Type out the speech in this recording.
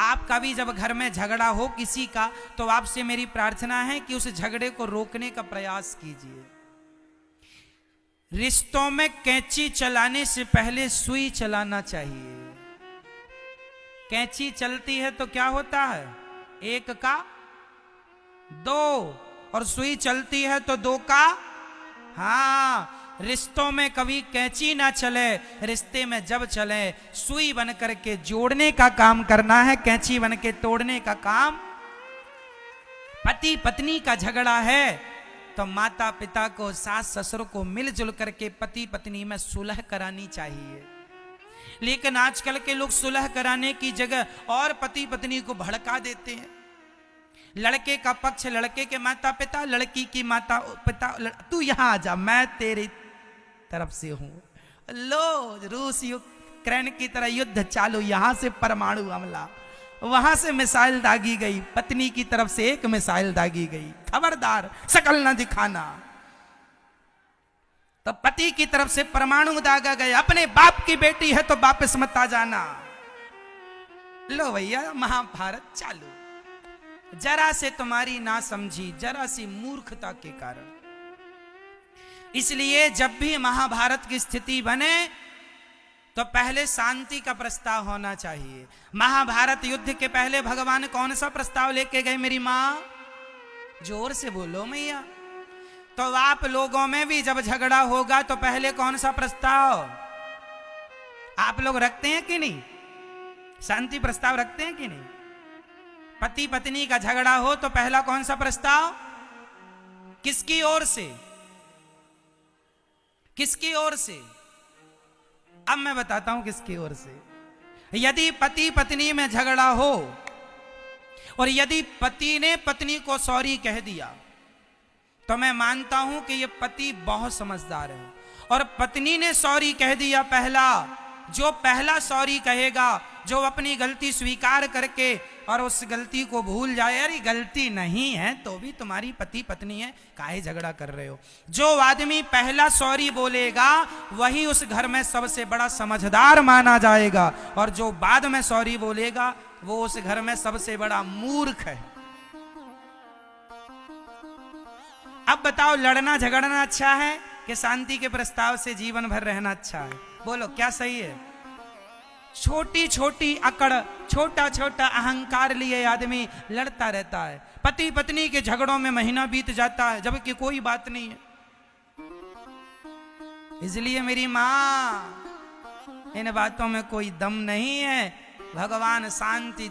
आपका भी जब घर में झगड़ा हो किसी का, तो आपसे मेरी प्रार्थना है कि उस झगड़े को रोकने का प्रयास कीजिए। रिश्तों में कैंची चलाने से पहले सुई चलाना चाहिए। कैंची चलती है तो क्या होता है, एक का दो, और सुई चलती है तो दो का। हाँ, रिश्तों में कभी कैंची ना चले, रिश्ते में जब चले सुई बन करके जोड़ने का काम करना है, कैंची बन के तोड़ने का काम। पति पत्नी का झगड़ा है तो माता पिता को, सास ससुर को मिलजुल करके पति पत्नी में सुलह करानी चाहिए। लेकिन आजकल के लोग सुलह कराने की जगह और पति पत्नी को भड़का देते हैं। लड़के का पक्ष लड़के के माता पिता, लड़की की माता पिता, तू यहां आ जा, मैं तेरी तरफ से हूं। लो, रूस यूक्रेन की तरह युद्ध चालू, यहां से परमाणु हमला, वहां से मिसाइल दागी गई, पत्नी की तरफ से एक मिसाइल दागी गई, खबरदार शकल न दिखाना। तो पति की तरफ से परमाणु दागा गया, अपने बाप की बेटी है तो वापस मत आ जाना। लो भैया, महाभारत चालू, जरा से तुम्हारी ना समझी, जरा सी मूर्खता के कारण। इसलिए जब भी महाभारत की स्थिति बने तो पहले शांति का प्रस्ताव होना चाहिए। महाभारत युद्ध के पहले भगवान कौन सा प्रस्ताव लेके गए मेरी मां? जोर से बोलो मैया। तो आप लोगों में भी जब झगड़ा होगा तो पहले कौन सा प्रस्ताव आप लोग रखते हैं कि नहीं? शांति प्रस्ताव रखते हैं कि नहीं? पति पत्नी का झगड़ा हो तो पहला कौन सा प्रस्ताव, किसकी ओर से? किसकी ओर से? अब मैं बताता हूं किसकी ओर से। यदि पति पत्नी में झगड़ा हो और यदि पति ने पत्नी को सॉरी कह दिया तो मैं मानता हूं कि यह पति बहुत समझदार है। और पत्नी ने सॉरी कह दिया पहला, जो पहला सॉरी कहेगा, जो अपनी गलती स्वीकार करके और उस गलती को भूल जाए, अरे गलती नहीं है तो भी तुम्हारी पति पत्नी है, काहे झगड़ा कर रहे हो, जो आदमी पहला सॉरी बोलेगा वही उस घर में सबसे बड़ा समझदार माना जाएगा, और जो बाद में सॉरी बोलेगा वो उस घर में सबसे बड़ा मूर्ख है। अब बताओ, लड़ना झगड़ना अच्छा है कि शांति के प्रस्ताव से जीवन भर रहना अच्छा है? बोलो क्या सही है? छोटी छोटी अकड़, छोटा छोटा अहंकार लिए आदमी लड़ता रहता है। पति पत्नी के झगड़ों में महीना बीत जाता है जबकि कोई बात नहीं है। इसलिए मेरी मां, इन बातों में कोई दम नहीं है। भगवान शांति